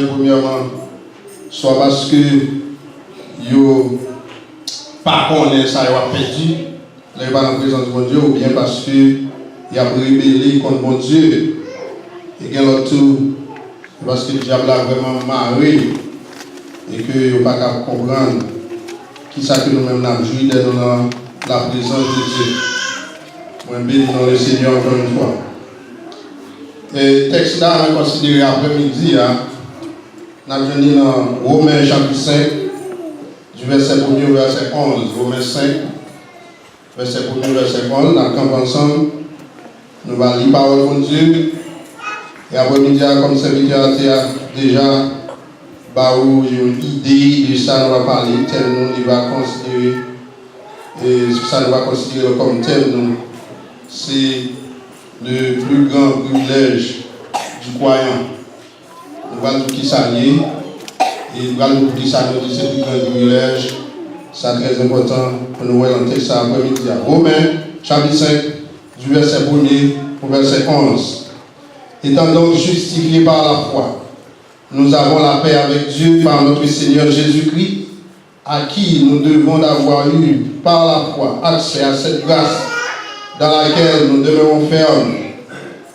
premièrement, soit parce que yo pas connaît ça, yo a perdu, là, pas en présence de bon Dieu, ou bien parce que il a rébellé contre bon Dieu. Et bien l'autre tout, parce que le diable a vraiment marré et que il n'a pas qu'à comprendre qui ça que nous-mêmes nous avons joué dans la présence de Dieu. Moi, béni dans le Seigneur encore une fois. Et texte là, on a considéré après-midi, on a venu dans Romains chapitre 5, du verset 1er au verset 11. Romains 5, verset 1er au verset 11, on a campé ensemble. Nous allons lire la parole de Dieu. Et après-midi, comme serviteur, déjà une idée de ça, nous va parler, tel nous va considérer, et ça nous va considérer comme tel nous. C'est le plus grand privilège du croyant. Nous allons dire qui ça y est, et nous allons dire qui ça nous dit, c'est le plus grand privilège. C'est très important pour nous voir dans le texte après-midi. Romains, chapitre 5, du verset 1er au verset 11. Étant donc justifiés par la foi, nous avons la paix avec Dieu par notre Seigneur Jésus-Christ, à qui nous devons avoir eu par la foi accès à cette grâce dans laquelle nous demeurons fermes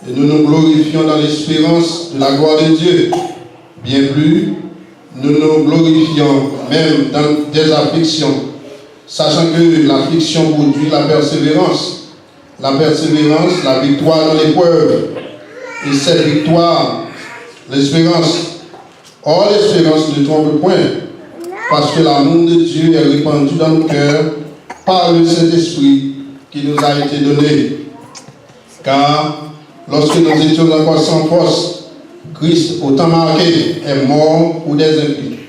et nous nous glorifions dans l'espérance de la gloire de Dieu. Bien plus, nous nous glorifions même dans des afflictions, sachant que l'affliction produit la persévérance, la victoire dans l'épreuve, et cette victoire, l'espérance. Or, l'espérance ne trompe point, parce que l'amour de Dieu est répandu dans nos cœurs par le Saint-Esprit qui nous a été donné. Car lorsque nous étions encore sans force, Christ, au temps marqué, est mort pour des impies.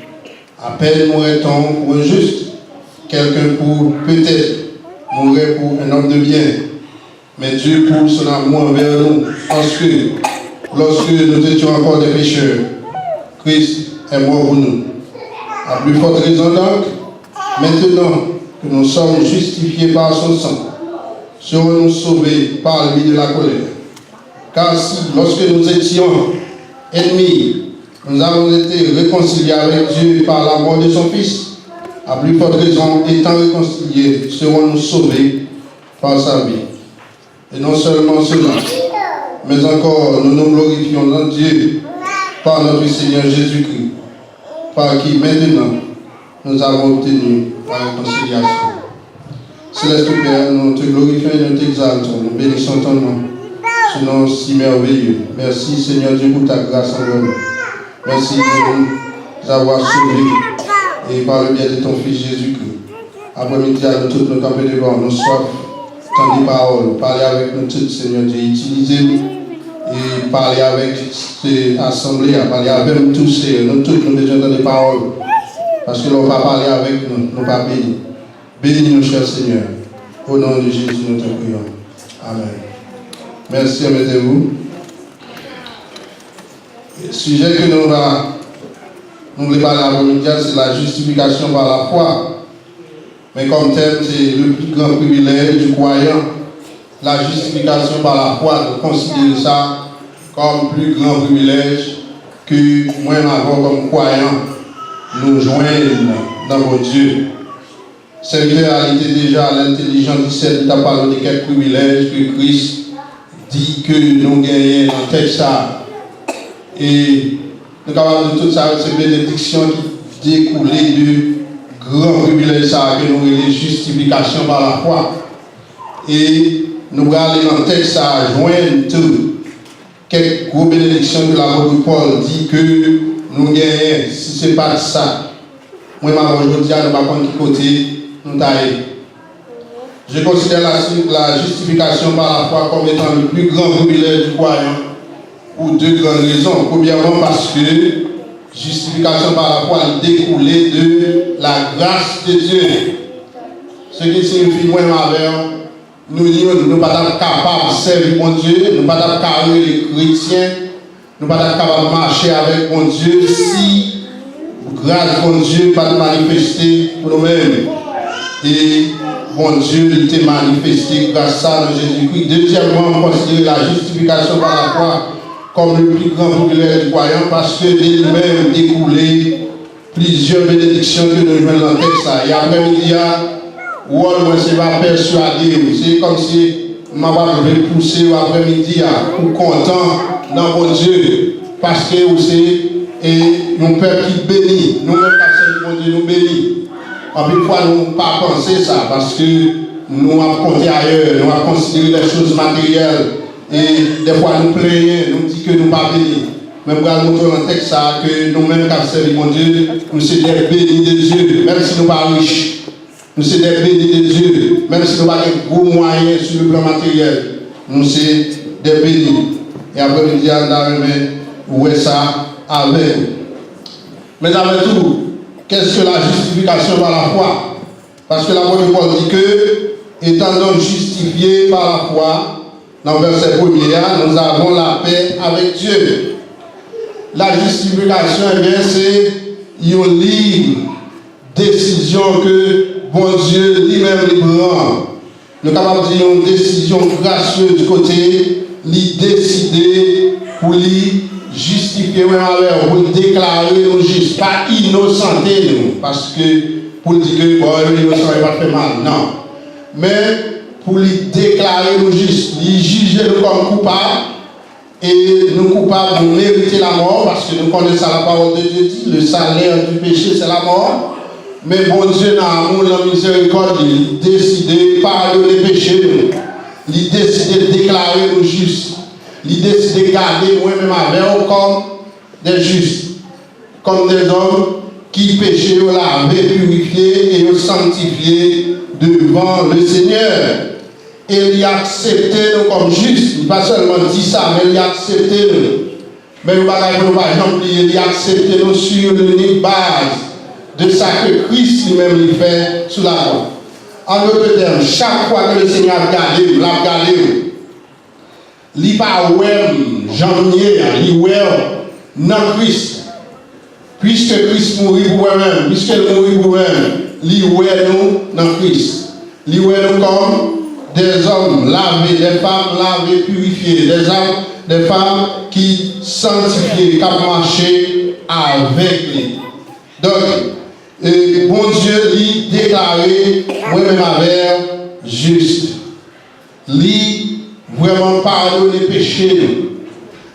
À peine mourrait-on pour un juste, quelqu'un pour peut-être mourrait pour un homme de bien. Mais Dieu prouve son amour envers nous, parce que lorsque nous étions encore des pécheurs, Christ est mort pour nous. À plus forte raison donc, maintenant que nous sommes justifiés par son sang, serons-nous sauvés par le milieu de la colère. Car si, lorsque nous étions ennemis, nous avons été réconciliés avec Dieu par la mort de son Fils, à plus forte raison, étant réconciliés, serons-nous sauvés par sa vie. Et non seulement cela, mais encore nous nous glorifions en Dieu par notre Seigneur Jésus-Christ, par qui maintenant nous avons obtenu la réconciliation. Céleste Père, nous te glorifions et nous t'exaltons, nous bénissons ton nom, ce nom si merveilleux. Merci Seigneur Dieu pour ta grâce envers nous. Merci de nous avoir sauvés et par le biais de ton Fils Jésus-Christ. Après-midi, à nous toutes nos campés devant, nous soif. Tant des paroles, parlez avec nous tous, Seigneur Dieu, utilisez-nous et parlez avec cette assemblée, parlez avec nous tous, nous tous, nous besoin de des paroles, parce que l'on va parler avec nous, nous pas bénis. Bénis-nous, cher Seigneur, au nom de Jésus, nous te prions. Amen. Merci, mettez-vous. Le sujet que nous voulons parler après-midi, c'est la justification par la foi. Mais comme thème, c'est le plus grand privilège du croyant. La justification par la foi, de considérer ça comme plus grand privilège que moi, comme croyant, nous joindre dans votre Dieu. Serviteur a été déjà à l'intelligence 17, il a parlé de quelques privilèges que Christ dit que nous gagnons dans le texte. Et nous sommes capables de tout ça, c'est bénédiction qui découlait de grand privilège que nous avons les justifications par la foi. Et nous allons aller dans le texte à joindre tout. Quelques gros bénédictions que l'apôtre Paul dit que nous gagnons. Si ce n'est pas ça, moi, aujourd'hui, je ne sais pas qui côté nous tailler. Je considère la justification par la foi comme étant le plus grand privilège du croyant pour deux grandes raisons. Premièrement, parce que justification par la foi découlée de la grâce de Dieu. Ce qui signifie, moi, nous ne sommes pas capables de servir mon Dieu, nous ne sommes pas capables de les chrétiens, nous ne sommes pas capables de marcher avec mon Dieu si grâce mon Dieu n'est pas manifestée pour nous-mêmes. Et mon Dieu était manifesté grâce à ça dans Jésus-Christ. Deuxièmement, on considère la justification par la foi comme le plus grand populaire du croyant, parce que de lui-même découlé plusieurs bénédictions que nous jouons dans le texte. Et après-midi, moi, c'est pas persuadé. C'est comme si je vais pousser après-midi pour content dans mon Dieu. Parce que aussi, un peuple qui bénit, nous-mêmes, mon Dieu, nous bénit. En plus, fois, nous ne pas penser ça, parce que nous avons compté ailleurs, nous avons considéré les choses matérielles. Et des fois, nous plaignons, nous disons que nous ne pas bénis. Même quand nous montrons dans le texte que nous-mêmes, quand c'est mon Dieu, nous sommes des bénis de Dieu, même si nous ne sommes pas riches. Nous sommes des bénis de Dieu, même si nous n'avons pas de gros moyens sur le plan matériel. Nous sommes des bénis. Et après, nous disons, où est ça avec nous. Mais avec tout, qu'est-ce que la justification par la foi? Parce que l'apôtre Paul dit que, étant donc justifiés par la foi, dans le verset 1er, nous avons la paix avec Dieu. La justification, eh bien, c'est une libre décision que bon Dieu lui-même prend. Nous sommes capables de dire une décision gracieuse du côté, lui décider pour lui justifier pour lui déclarer nous juste, pas innocenté nous, parce que pour dire que bon, l'innocent n'a pas fait mal, non. Mais pour lui déclarer nous juste, lui juger nous comme coupables, et nous coupables nous mériter la mort, parce que nous connaissons la parole de Dieu dit, le salaire du péché c'est la mort. Mais bon Dieu, dans l'amour, dans la miséricorde, il décide de pardonner les péchés, il décide de déclarer nous justes, il décide de garder moi-même avec eux comme des justes, comme des hommes qui péchaient, lavés, purifiés et sanctifiés devant le Seigneur. Et il a accepté nous comme justes, il n'a pas seulement dit ça, mais il a accepté nous. Mais nous ne pouvons pas oublier, il a accepté nous sur l'unique base de ça que Christ lui-même lui fait sous la croix. En d'autres termes, chaque fois que le Seigneur a gardé, l'a gardé, il n'a pas janvier, il dans Christ. Puisque Christ mourit pour lui-même, puisqu'il mourit pour lui-même, il nous dans Christ. Il nous comme des hommes lavés, des femmes lavées, purifiées, des hommes, des femmes qui sanctifiées, qui ont marché avec lui. Donc, bon Dieu lui déclaré, moi-même avec juste. Lui vraiment pardonner les péchés.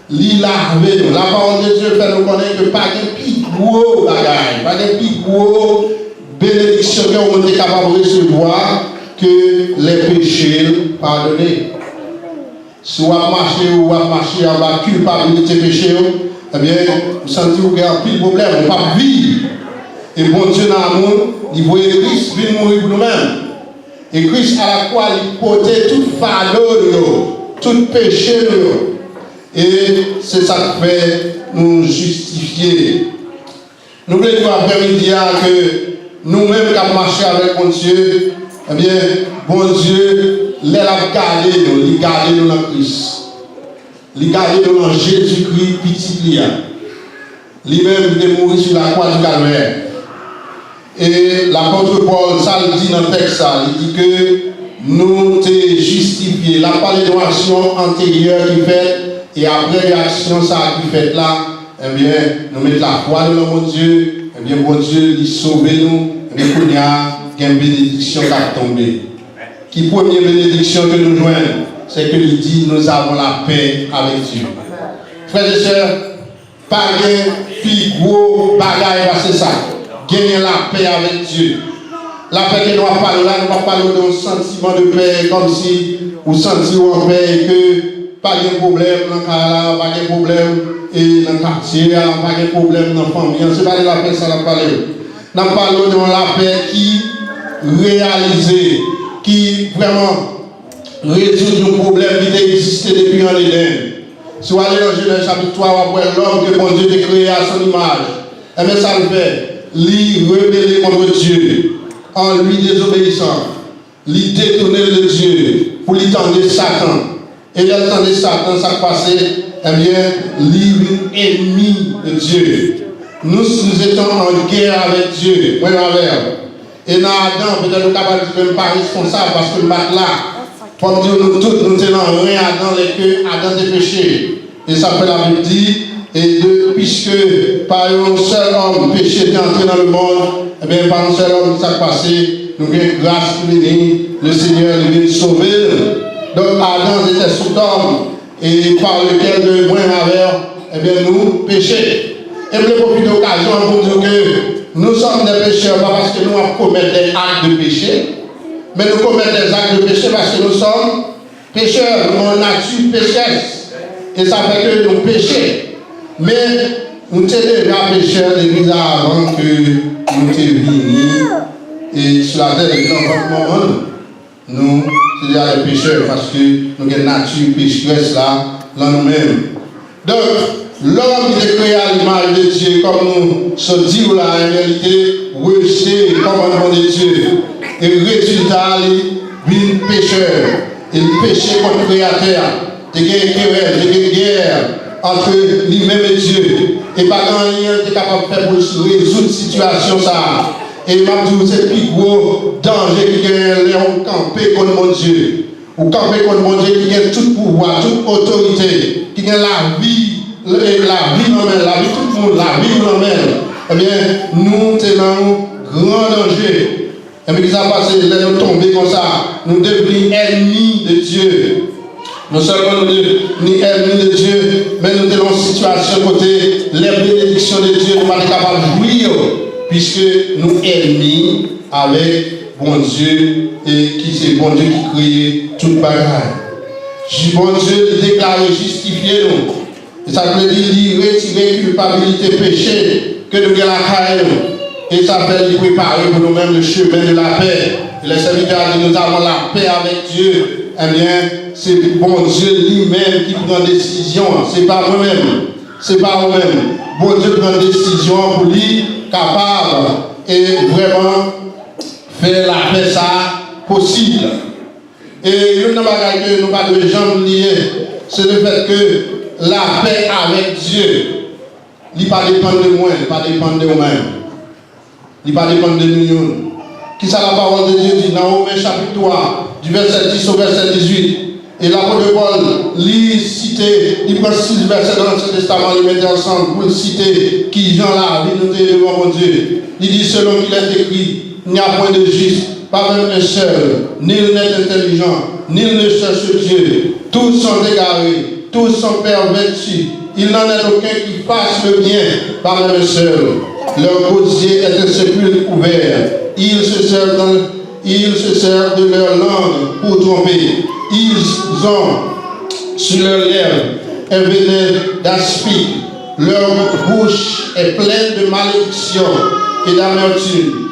Lui laver nous. La parole de Dieu fait nous connaître que pas de plus gros bagaille, pas de plus gros bénédiction qu'on est capable de recevoir que les péchés pardonnés. Si on marche ou on marche en bas culpabilité péché, eh bien, vous sentez qu'il y a plus de problème, on ne peut pas vivre. Et bon Dieu dans l'amour, il voyait Christ venir mourir pour nous-mêmes. Et Christ à la croix, il portait tout fardeau, tout péché. Et c'est ça qui fait nous justifier. N'oubliez pas après-midi que nous-mêmes qui avons marché avec mon Dieu, eh bien, bon Dieu, il a gardé nous, il a gardé nous dans Christ. Il a gardé nous dans Jésus-Christ, petit Lia. Lui-même, il est mort sur la croix du calvaire. Et l'apôtre Paul, ça le dit dans le texte, il dit que nous sommes justifiés. La parole de l'action antérieure qui fait, et après l'action qui fait là, eh bien, nous mettons la foi dans mon Dieu, eh bien, bon Dieu, il sauve nous, et bien, il y a une bénédiction qui a tombé. Qui première bénédiction que nous jouons, c'est que il dit nous avons la paix avec Dieu. Frères et sœurs, pas de plus gros bagaille, c'est ça. Gagner la paix avec Dieu. La paix que nous avons parlé là, nous ne parlons pas d'un sentiment de paix comme si vous sentiez en paix et que pas de problème dans le cas, pas de problème dans le quartier, pas de problème dans la famille. Ce n'est pas de la paix, ça n'a pas parlé. Nous parlons de la paix qui réalisée, qui vraiment résout un problème qui existait depuis en l'Éden. Si vous allez dans Genèse chapitre 3, après l'homme que bon Dieu a créé à son image, et bien ça le fait. Lui rebeller contre Dieu, en lui désobéissant, lui détourner de Dieu, pour lui tendre Satan. Et là, tendre Satan, ça passait, eh bien, lui ennemi de Dieu. Nous étions en guerre avec Dieu, moi avec. Et dans Adam, peut-être nous ne sommes même pas responsables parce que le là, comme dire nous tous, nous tenons rien Adam, les que Adam des péchés. Et ça fait la Bible dit, puisque par un seul homme péché est entré dans le monde, et bien par un seul homme qui s'est passé, nous avons grâce pour le Seigneur est venu sauver. Donc Adam était sous homme, et par lequel de moi et bien nous péchés. Et je profite de l'occasion pour dire que nous sommes des pécheurs, pas parce que nous commettons des actes de péché, mais nous commettons des actes de péché parce que nous sommes pécheurs, nous avons nature pécheresse. Et ça fait que nous péchons. Mais nous sommes déjà pécheurs depuis avant que nous soyons venus. Et sur la terre, depuis un moment, nous sommes déjà des pécheurs parce que nous avons une nature pécheresse là nous-mêmes. Donc, l'homme qui est créé à l'image de Dieu, comme nous se disons là, en réalité, rejeté le commandement de Dieu. Et le résultat, il est pécheur. Il péché contre le Créateur. Il y a une querelle, il y a une guerre entre lui-même et Dieu. Et pas rien qui est capable de faire pour résoudre la situation. Ça. Et c'est le plus gros danger qui est camper contre mon Dieu. Ou camper contre mon Dieu qui a tout pouvoir, toute autorité, qui a la vie dans la vie tout le monde, la vie dans même. Eh bien, nous sommes dans un grand danger. Et puis, ça passe, nous tomber comme ça, nous devenons ennemis de Dieu. Non seulement nous sommes ennemis de Dieu, mais nous sommes dans une situation côté les bénédictions de Dieu, nous sommes capables de jouir, puisque nous sommes ennemis avec bon Dieu, et qui c'est bon Dieu qui crée toute bagarre. Bon Dieu déclaré, justifié nous. Et ça veut dire retirer culpabilité péché que nous avons la caille. Et ça veut dire préparer pour nous-mêmes le chemin de la paix. Et le serviteur a dit nous avons la paix avec Dieu. Eh bien, c'est bon Dieu lui-même qui prend décision. Ce n'est pas moi-même. C'est pas moi-même. Bon Dieu prend décision pour lui, capable et vraiment faire la paix ça possible. Et une bagaille que nous pas de gens liés, c'est le fait que la paix avec Dieu, il ne dépend pas de moi, il ne dépend pas de moi-même. Il ne dépend pas de nous. Qui ça la parole de Dieu dit dans Romains chapitre 3, du verset 10 au verset 18. Et l'apôtre Paul, il prend 6 versets dans l'Ancien Testament, il met ensemble pour citer qui Jean la vie nous devant mon Dieu. Il dit selon qu'il est écrit, il n'y a point de juste, pas même un seul, nul n'est intelligent, nul ne cherche Dieu. Tous sont égarés. Tous sont pervertis. Il n'en est aucun qui fasse le bien par un seul. Leur gosier est un sépulcre ouvert. Ils se servent de leur langue pour tromper. Ils ont sur leurs lèvres un venin d'aspic. Leur bouche est pleine de malédiction et d'amertume.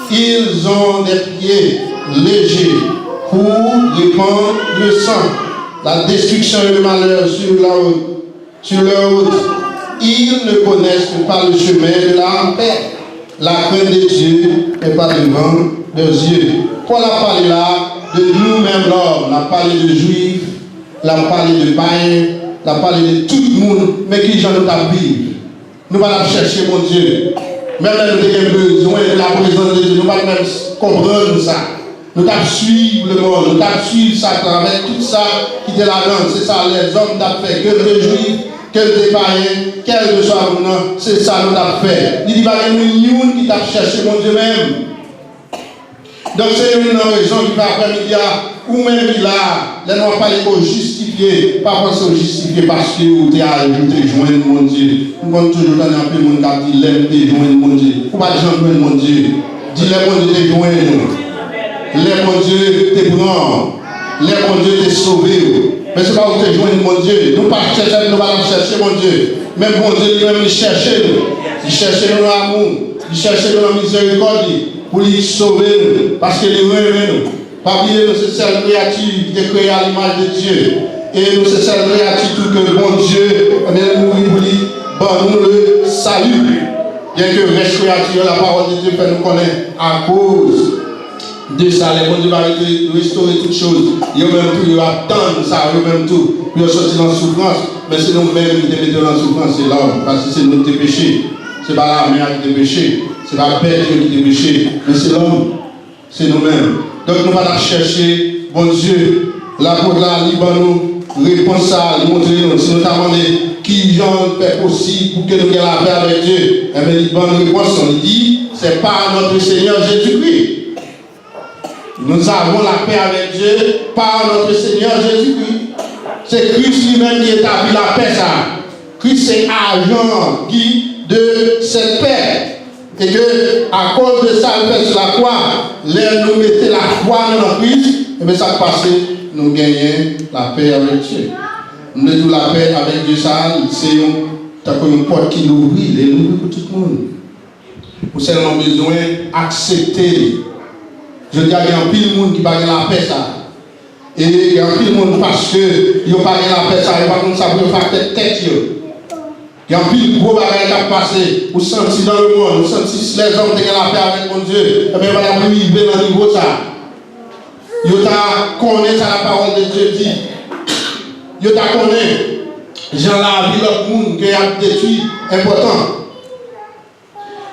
Ils ont des pieds légers pour répandre le sang. La destruction et le malheur sur leur route. Ils ne connaissent pas le chemin de la paix. La crainte de Dieu n'est pas devant leurs yeux. Paul a parlé là de nous-mêmes l'homme. On a parlé de juifs, on a parlé de païens, on a parlé de tout le monde, mais qui j'en ai vivre. Nous allons chercher mon Dieu. Même si nous avons besoin de la présence de Dieu, nous allons même comprendre ça. Nous devons suivre le monde, nous devons suivre Satan avec tout ça qui est là-dedans. C'est ça, les hommes doivent faire. Que les juifs, que les païens, quel que soit le nom, c'est ça nous devons faire. Il dit, il y a une qui doit chercher mon Dieu même. Donc c'est une raison qui va après-midi, ou même il a, les noirs parlent pour justifier, pas penser au justifier parce que vous avez joindre mon Dieu. Nous avons toujours donné un peu de monde qui dit, l'aime de joindre mon Dieu. Pourquoi pas joindre mon Dieu? Dis, l'aime mon Dieu de joindre. Les mon Dieu te prend, les mon Dieu te sauvé. Mais ce n'est pas où te joindre mon Dieu. Nous ne pas chercher, nous allons chercher mon Dieu. Même mon Dieu lui-même, il cherche nous. Il cherche nous l'amour, il cherche nous la miséricorde pour lui sauver. Parce qu'il est heureux nous. Pas oublier, nous c'est celle créature qui est créée à l'image de Dieu. Et nous c'est celle créature que bon Dieu, nous pour lui, bon, nous le salut. Bien que reste créature, la parole de Dieu fait nous connaître à cause de ça, les bons Dieu va restaurer toutes choses. Il y a même tout, il va attendre ça, il y a même tout. Il va sortir dans la souffrance, mais c'est nous-mêmes qui te mettons dans la souffrance, c'est l'homme, parce que c'est nous qui péché. Ce n'est pas la mère qui te péché, c'est la bête qui te péché, mais c'est l'homme, c'est nous-mêmes. Donc nous allons chercher, bon Dieu, la côte là, Libanon, réponse à montrer nous, si nous avons qui genre fait possible pour que nous ayons la paix avec Dieu. Et bien, la bonne réponse, on dit, c'est par notre Seigneur Jésus-Christ. Nous avons la paix avec Dieu par notre Seigneur Jésus-Christ. C'est Christ lui-même qui établit la paix, ça. Christ est agent qui de cette paix. Et que, à cause de ça, le fait sur la croix, là, nous mettons la foi dans Christ, et bien ça passe, nous gagnons la paix avec Dieu. Nous avons la paix avec Dieu, ça, c'est une porte qui nous ouvre, elle ouvre pour tout le monde. Nous avons seulement besoin d'accepter. Je dis, il y a un pile de monde qui n'a pas la paix, ça. Et il y a un pile de monde parce qu'ils n'ont pas la paix, ça, et par contre, ça peut faire tête. Il y a un pile de gros bagages qui a passé. Vous sentez dans le monde, vous sentez si les hommes ont la paix avec mon Dieu. Et bien, voilà, vous vivez dans le niveau ça. Vous connaissez ça, la parole de Dieu dit. Vous connaissez. Jean la vie, l'autre monde qui a détruit, important.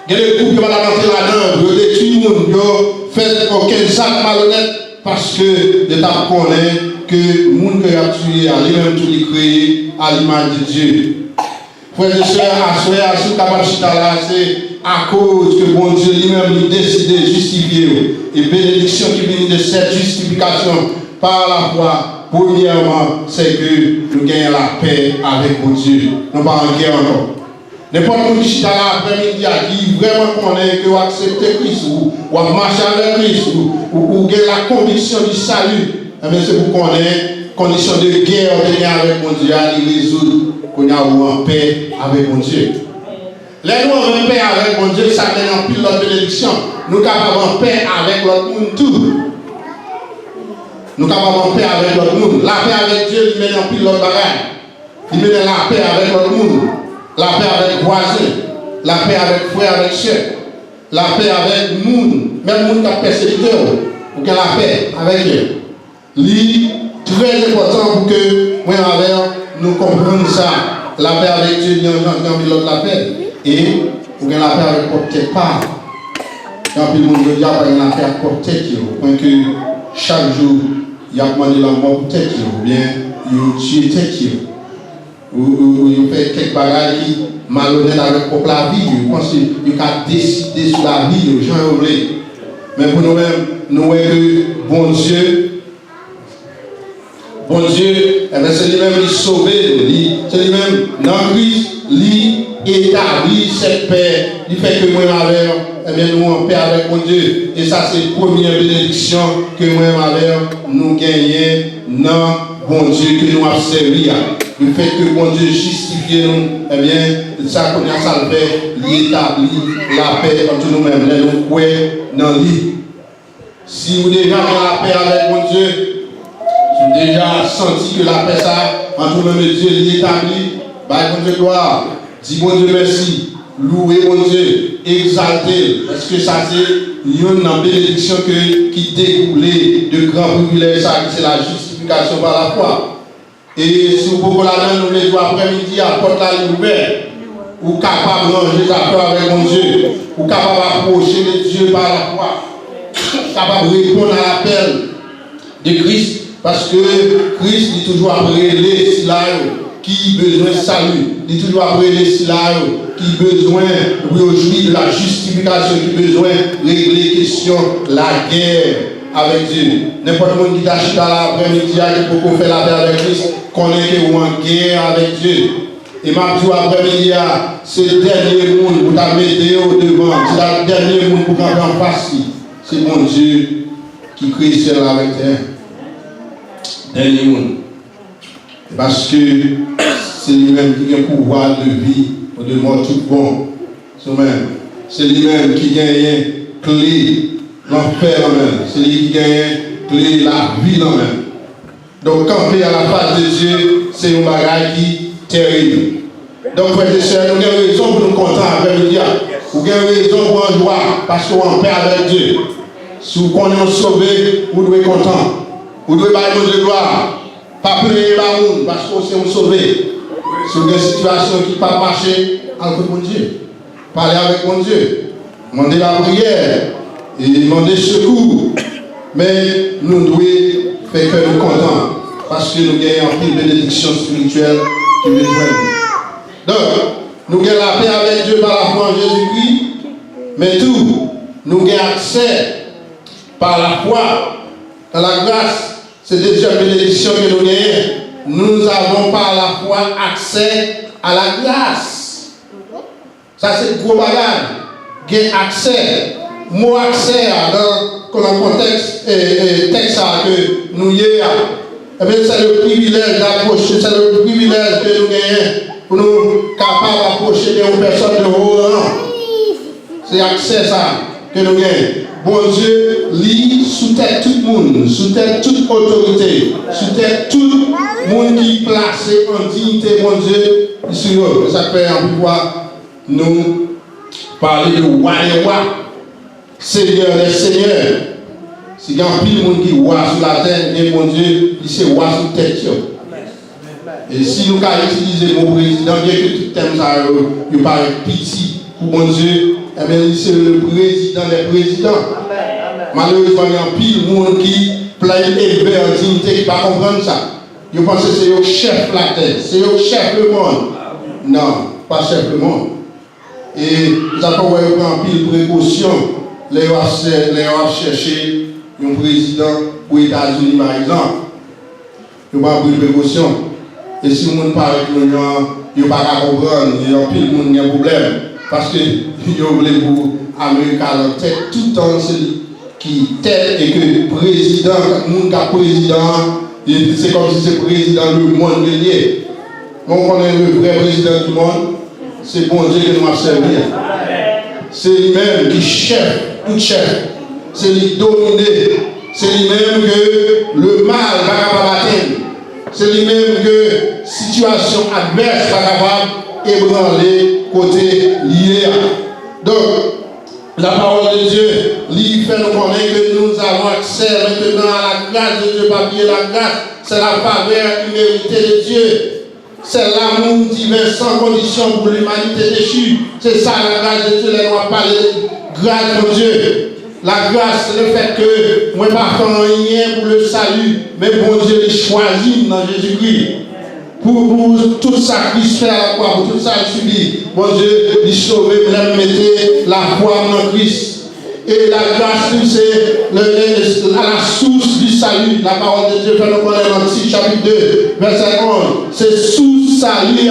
Il y a des groupes qui vont rentrer là-dedans, ils détruisent le monde, ils fait aucun sac malhonnête parce que les gens connaissent que le monde qui a tué, lui-même tout est créé à l'image de Dieu. Frères et sœurs, à ce capacité là, c'est à cause que bon Dieu lui-même décide de justifier. Et bénédiction qui vient de cette justification par la foi, premièrement, c'est que nous gagnons la paix avec mon Dieu. Nous pas en guerre encore. N'importe qui qui est là après-midi qui vraiment connaît que vous acceptez Christ ou marchez avec Christ ou avez la conviction du salut, c'est pour qu'on ait condition de guerre avec mon Dieu, à les résoudre, qu'on a en paix avec mon Dieu. Les nous en paix avec mon Dieu, ça donne en pile notre bénédiction. Nous sommes capables en paix avec l'autre monde tout. Nous sommes capables en paix avec l'autre monde. La paix avec Dieu, il met en pile l'autre bagage. Il met la paix avec l'autre monde. La paix avec voisin, la paix avec frère, avec chef, la paix avec nous, même nous qui avons persécuté, pour qu'il y ait la paix avec eux. C'est très important pour que moi nous comprenions ça. La paix avec Dieu, il y a l'autre la paix. Et pour qu'il y ait la paix avec votre part. Quand le monde veut dire qu'il y a la paix avec votre tête, au point que chaque jour, il y a demandé la mort pour tête, ou bien il tue tête. Ou il fait quelques bagages qui malhonnêtes avec la vie, il pense qu'il a décidé sur la vie, les gens ont mais pour nous-mêmes, nous voyons que bon Dieu, c'est lui-même qui sauve, c'est lui-même dans Christ, lui établit cette paix, il fait que moi avec, nous en paix avec mon Dieu. Et ça, c'est la première bénédiction que moi avec nous gagnons dans bon Dieu que nous avons servi. Le fait que bon Dieu justifie nous, ça qu'on a salvé, il établit la paix entre nous-mêmes, nous croyons dans lui. Si vous déjà dans la paix avec mon Dieu, vous avez déjà senti que la paix ça, entre nous-mêmes et Dieu, il établit, bah bon Dieu gloire, dis bon Dieu merci, louez mon Dieu, exaltez, parce que ça c'est une bénédiction qui découle de grands privilèges, ça c'est la justification par la foi. Et si vous pouvez la nous les jours après-midi, à porte la ouverte, ou capable de ranger sa foi avec mon Dieu, ou capable d'approcher de Dieu par la foi, capable de répondre à l'appel de Christ, parce que Christ dit toujours après les silaires qui besoin de salut, dit toujours après les silaires qui besoin aujourd'hui de la justification, qui besoin de régler les questions, la guerre avec Dieu. N'importe qui qui t'achète à l'après-midi, qui peut faire la paix avec Christ, connaît que vous en guerre avec Dieu. Et ma joie après-midi, c'est le dernier monde pour ta mettre au devant, c'est le dernier monde pour camper en face. C'est mon Dieu qui crée ciel avec terre. Dernier monde. Parce que c'est lui-même qui a le pouvoir de vie, de mort tout bon. C'est lui-même qui gagne clé. L'enfer même, c'est lui qui gagne clé la vie même. Donc, camper à la face de Dieu, c'est un bagage qui terrible. Donc, frères et sœurs, nous avons raison pour nous contenter avec le diable. Vous avez raison pour en joie, parce qu'on est en paix avec Dieu. Si vous connaissez sauvé, vous devez être content. Vous devez bailler de gloire. Pas pleurer par nous, parce qu'on s'est sauvé. Si vous avez une situation qui ne peut pas marcher, avec mon Dieu. Parlez avec mon Dieu. Demandez la prière. Et demander secours. Mais nous devons faire que nous contents. parce que nous gagnons une bénédiction spirituelle qui vient joindre. Donc, nous gagnons la paix avec Dieu par la foi en Jésus-Christ, mais tout, nous gagnons accès par la foi dans la grâce. C'est déjà une bénédiction que nous gagnons. Nous avons par la foi accès à la grâce. Ça, c'est gros bagage. Gain accès. Mot accès dans le contexte texte que nous y avons. C'est le privilège d'approcher, c'est le privilège que nous gagnons pour nous capables d'approcher des personnes de haut rang. C'est accès ça que nous gagnons. Bon Dieu lit sous tête tout le monde, sous tête toute autorité, sous tête tout le monde qui est placé en dignité, bon Dieu, ici. Ça fait en pouvoir nous parler de roi des rois, Seigneur des seigneurs. Si il y a un pile de monde qui est roi sur la terre, et bon Dieu, il c'est roi sur tête. Et si nous avons utilisé mon président, bien que tout thème ça, il paraît petit pour bon Dieu, eh bien, c'est le président des présidents. Malheureusement, il y a un pile de monde qui plein élevé en dignité qui ne peut pas comprendre ça. Je pense que c'est le chef de la terre, c'est le chef du monde. Non, pas chef du monde. Et nous avons pris pile de précautions. Les ont cherché un président pour les États-Unis, par exemple. Nous avons pris de précautions. Et si le monde parle que nous n'avons pas comprendre, il y a pile de monde qui a un problème. Parce que nous voulons pour l'Amérique à la tête, tout le temps, celui qui tête et que le président, le monde qui a président, c'est comme si c'est le président du monde lié. On connaît le vrai président du monde, c'est bon Dieu qui nous a servi. C'est lui-même qui chef, tout chef. C'est lui dominé. C'est lui-même que le mal va capable d'atteindre. C'est lui-même que situation adverse va capable d'ébranler côté lié. Donc, la parole de Dieu, lui fait nous connaître que nous avons accès maintenant à la grâce de Dieu. Papier, la grâce, c'est la faveur imméritée de Dieu. C'est l'amour divin sans condition pour l'humanité déchue. C'est ça la grâce de Dieu. Les lois parlent de grâce de Dieu. La grâce, c'est le fait que moi, pas faire rien pour le salut, mais bon Dieu les choisit dans Jésus-Christ. Pour tout sacrifice fait à la croix, pour tout ça subi, bon Dieu les sauver, même mettre la foi en Christ. Et la grâce, c'est la source du salut. La parole de Dieu fait nous connaître dans le chapitre 2, verset 11. C'est source salut.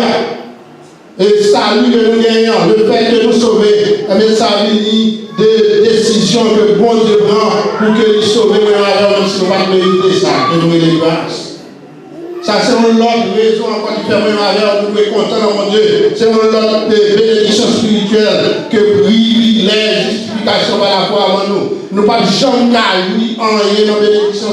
Et salut que nous gagnons, le fait de nous sauver, mais ça vient de décisions que bon Dieu prend pour que nous sauvions, même si nous ne pouvons pas mériter ça, que nous ayons grâce. Ça, c'est une autre raison encore qui fait même avec nous être contents, mon Dieu. C'est une autre bénédiction spirituelle que privilège, justification par la foi avant nous. Nous ne pouvons jamais cailler en rien dans la bénédiction,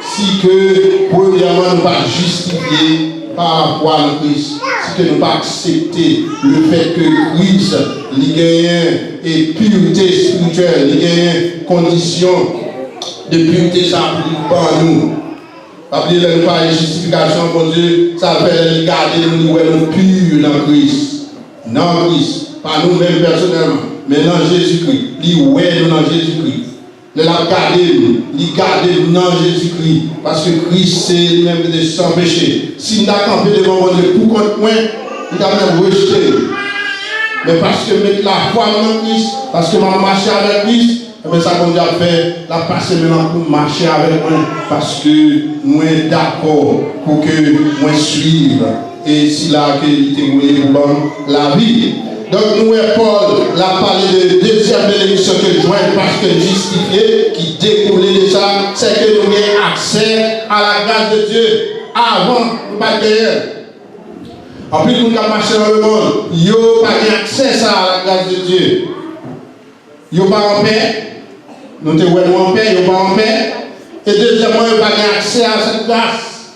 si que, premièrement, nous ne pouvons pas justifier par la foi en Christ. Si que nous ne pouvons pas accepter le fait que Christ, il gagne et pureté spirituelle, il gagne conditions de pureté ça pour nous. Après, il n'y a pas de justification, mon Dieu, ça fait garder nous purs dans Christ. Dans Christ. Pas nous-mêmes personnellement, mais dans Jésus-Christ. Il est dans Jésus-Christ. Il a gardé nous. Il garde nous dans Jésus-Christ. Parce que Christ, c'est lui-même de sans péché. S'il n'a campé devant mon Dieu pour contre moi, il a même rejeté. Mais parce que mettre la foi dans Christ, parce que m'a marché avec Christ, mais ça qu'on a fait, la passer maintenant pour marcher avec moi, parce que moi d'accord pour que moi suive. Et si là que il était bon la vie. Donc nous Paul l'a parlé de deuxième bénédiction que joint parce que justifié, qui découlait de ça, c'est que nous avons accès à la grâce de Dieu. Avant, nous pas derrière. En plus, nous avons marché dans le monde, nous n'avons pas accès à la grâce de Dieu. Nous n'avons pas en paix. Nous sommes en paix, nous pas en paix. Et deuxièmement, nous n'avons pas accès à cette grâce.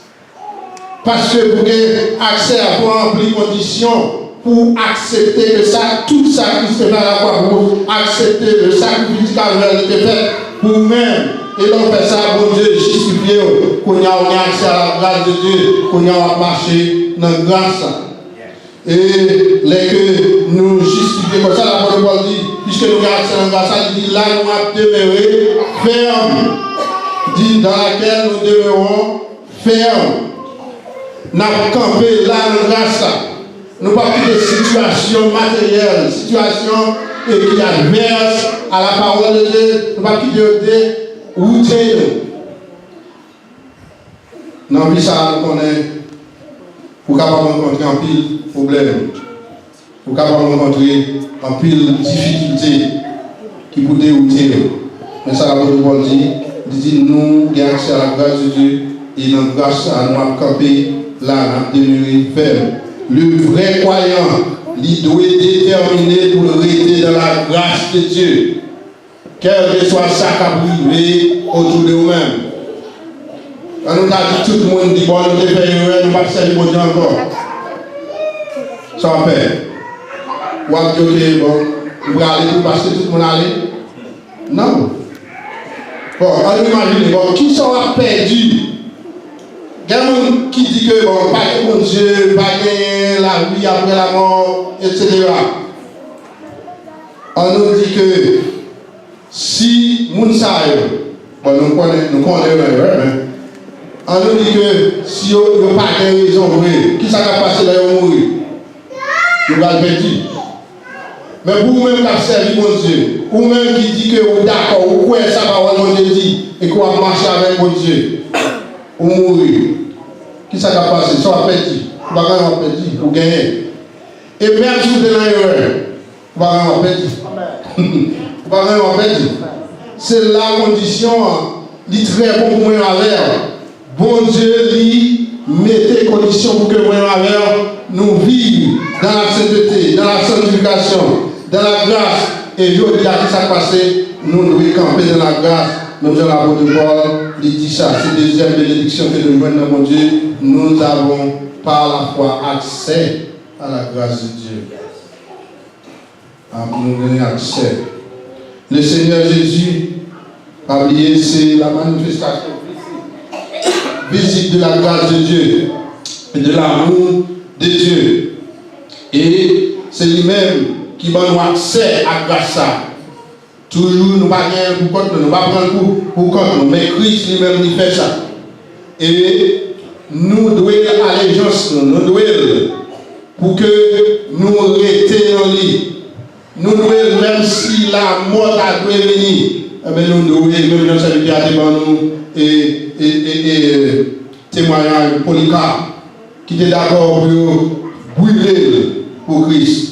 Parce que pour avoir accès à pour remplir conditions, pour accepter que ça, tout sacrifice fait à la croix, pour accepter le sacrifice qui a été fait pour nous-mêmes. Et donc, fait ça, bon Dieu, justifié, qu'on a accès à la grâce de Dieu, qu'on a marché dans la grâce. Et les que nous justifions comme ça, la parole de Paul dit, puisque nous avons accès à la grâce, il dit là, nous avons demeuré ferme, dit dans laquelle nous demeurons ferme. Nous avons campé là dans grâce. Nous n'avons pas pris des situations matérielles, situations qui adverses à la parole de Dieu. Nous n'avons pas pris de routine. Dans la vie, ça, nous connaissons. Pour capable rencontrer un pile problème, pour capable rencontrer un pile difficulté qui peut dérouter. Mais ça, l'apôtre Paul dit nous avons accès à la grâce de Dieu et dans la grâce à nous camper là, à demeurer ferme. Le vrai croyant, il doit être déterminé pour rester dans la grâce de Dieu, quel que soit ça qui a privé autour de nous-mêmes. Quand nous avons dit tout le monde dit bon, nous devons faire nous ne pas servir Dieu encore. Sans paix. Ou à dire bon, vous allez pour passer tout le monde aller. Non. Bon, on imagine, bon, qui sera perdu? Il y a des gens qui disent que bon, pas de bon Dieu, pas de la vie après la mort, etc. On nous dit que si nous savons, bon, nous connaissons, on nous dit que si on n'a pas de raison, qui ça va passer là, on mourir. Nous allons perdu. Mais pour vous-même qui avez servi mon Dieu, ou même qui dit que vous d'accord, ou quoi ça va mon Dieu dit, et qu'on va marcher avec mon Dieu, ou mourir. Qui ça va passer? Ça va perdu. Vous va perdu, vous gagnez. Et même si vous êtes dans l'erreur, vous va perdu. Vous va perdu. C'est la condition, il est très bon pour moi avec. Bon Dieu, lui, mettez conditions pour que moi avec nous vivions dans la sainteté, dans la sanctification, dans la grâce. Et je dis à qui ça passe, nous devons camper dans la grâce. Nous avons l'apôtre Paul, il dit ça, c'est la deuxième bénédiction que nous joignons dans mon Dieu. Nous avons par la foi accès à la grâce de Dieu. Nous avons accès. Le Seigneur Jésus, pas oublier, c'est la manifestation visible de la grâce de Dieu et de l'amour de Dieu. Et c'est lui-même qui va nous accès à grâce. Toujours, nous ne pas gagner pour compte, nous ne pas prendre pour compte, mais Christ lui-même il fait ça. Et nous devons allégeance, nous devons pour que nous restions en lui. Nous devons, même si la mort a dû venir, nous devons, même dans cette vie à nous, et témoignage Polycarpe, qui était d'accord pour brûler pour Christ,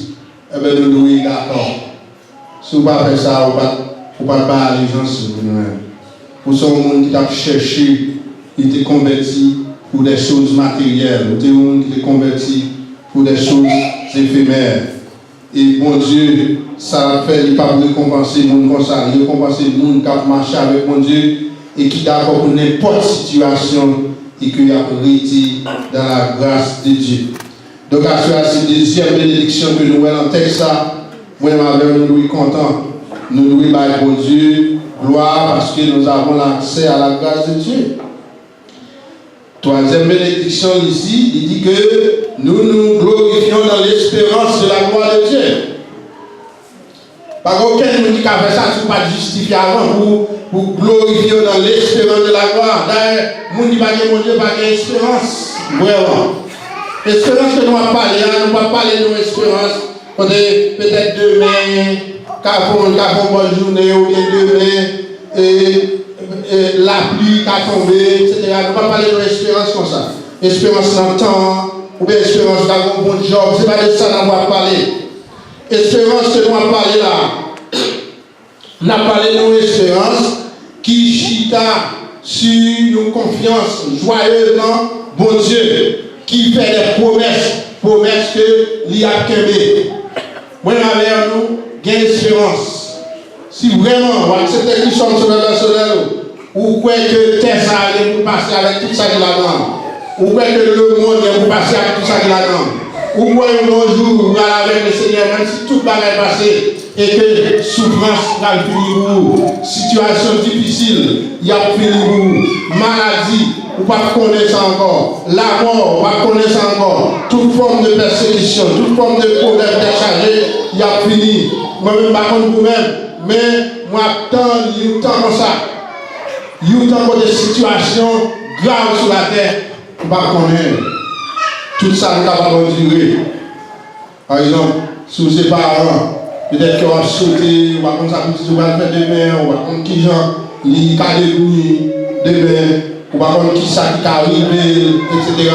nous devons être d'accord. Si vous ne faites pas ça, vous ne pouvez pas allégeance sur vous-même. Pour ce monde qui a cherché, il était converti pour des choses matérielles. Vous êtes un monde qui est converti pour des choses éphémères. Et bon Dieu, ça fait, il ne peut pas récompenser le monde comme ça. Il récompense le monde qui a marché avec mon Dieu et qui est d'accord pour n'importe situation et qui a été dans la grâce de Dieu. Donc, à c'est la deuxième bénédiction que nous voyons en texte. Vraiment, nous sommes contents. Nous louons pour Dieu, gloire, parce que nous avons l'accès à la grâce de Dieu. Troisième bénédiction ici, il dit que nous nous glorifions dans l'espérance de la gloire de Dieu. Par contre, aucun nous dit qu'à faire ça, tu ne peux pas justifier avant pour glorifier dans l'espérance de la gloire. D'ailleurs, nous ne disons pas que mon Dieu n'a pas d'espérance. Vraiment. L'espérance que nous avons parlé, nous ne pouvons pas parler de nos espérances. Peut-être demain, qu'avons une bonne journée, ou bien demain, la pluie qui a tombé, etc. Nous ne pouvons pas parler de l'espérance comme ça. Espérance dans le temps, ou bien espérance d'avoir un bon job, ce n'est pas de ça qu'on va parler. Espérance que nous avons parlé là. Nous avons parlé de nos espérances qui chita sur nos confiances joyeusement, bon Dieu, qui fait des promesses que l'y a québé. Moi, avec nous, il y a espérance. Si vraiment, vous acceptez qu'ils sont sur le personnel, ou croyez que Tessa allait vous passer avec tout ça qui l'a dans, ou croyez que le monde allait vous passer avec tout ça qui l'a dans, ou croyez que bonjour, vous allez avec le Seigneur, même si tout va passer, et que souffrance va finir vous, situation difficile, il y a fini vous, maladie, vous ne connaissez pas encore, la mort, vous ne connaissez pas encore, toute forme de persécution, toute forme de problème déchargé, il y a fini. Moi-même, par contre, vous-même, mais moi, tant comme ça, il y a tant de situations grave sur la terre, on va connaître. Tout ça nous capable de durer. Par exemple, sous ses parents, peut-être qu'on va sauter, on va comme ça, on va faire demain, on va comme qui gens, il va demain, on va comme qui ça qui arrive, etc.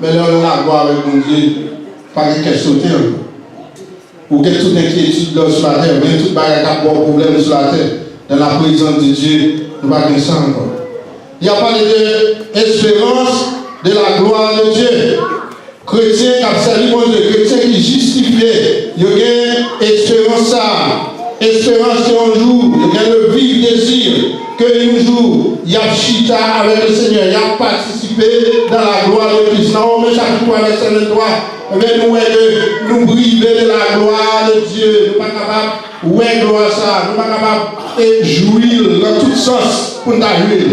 Mais là, on a la gloire avec mon Dieu, pas qu'elle sauter. Ou que toute inquiétude sur la terre, bien toute bagarre qui a un problème sur la terre, dans la présence de Dieu, nous ne va pas ça encore. Il n'y a pas d'espérance de la gloire de Dieu. Chrétien qui a servi mon Dieu, chrétien qui justifie, il y a espérance ça. Espérance qu'un jour, il y a le vif désir qu'un jour, il y a chita avec le Seigneur, il y a participé dans la gloire de Christ. Dans Romains chapitre 3, verset 23, nous priver de la gloire de Dieu. Nous ne sommes pas capables, ouais, gloire ça, nous ne sommes pas capables de jouir dans toutes sens pour nous jouir.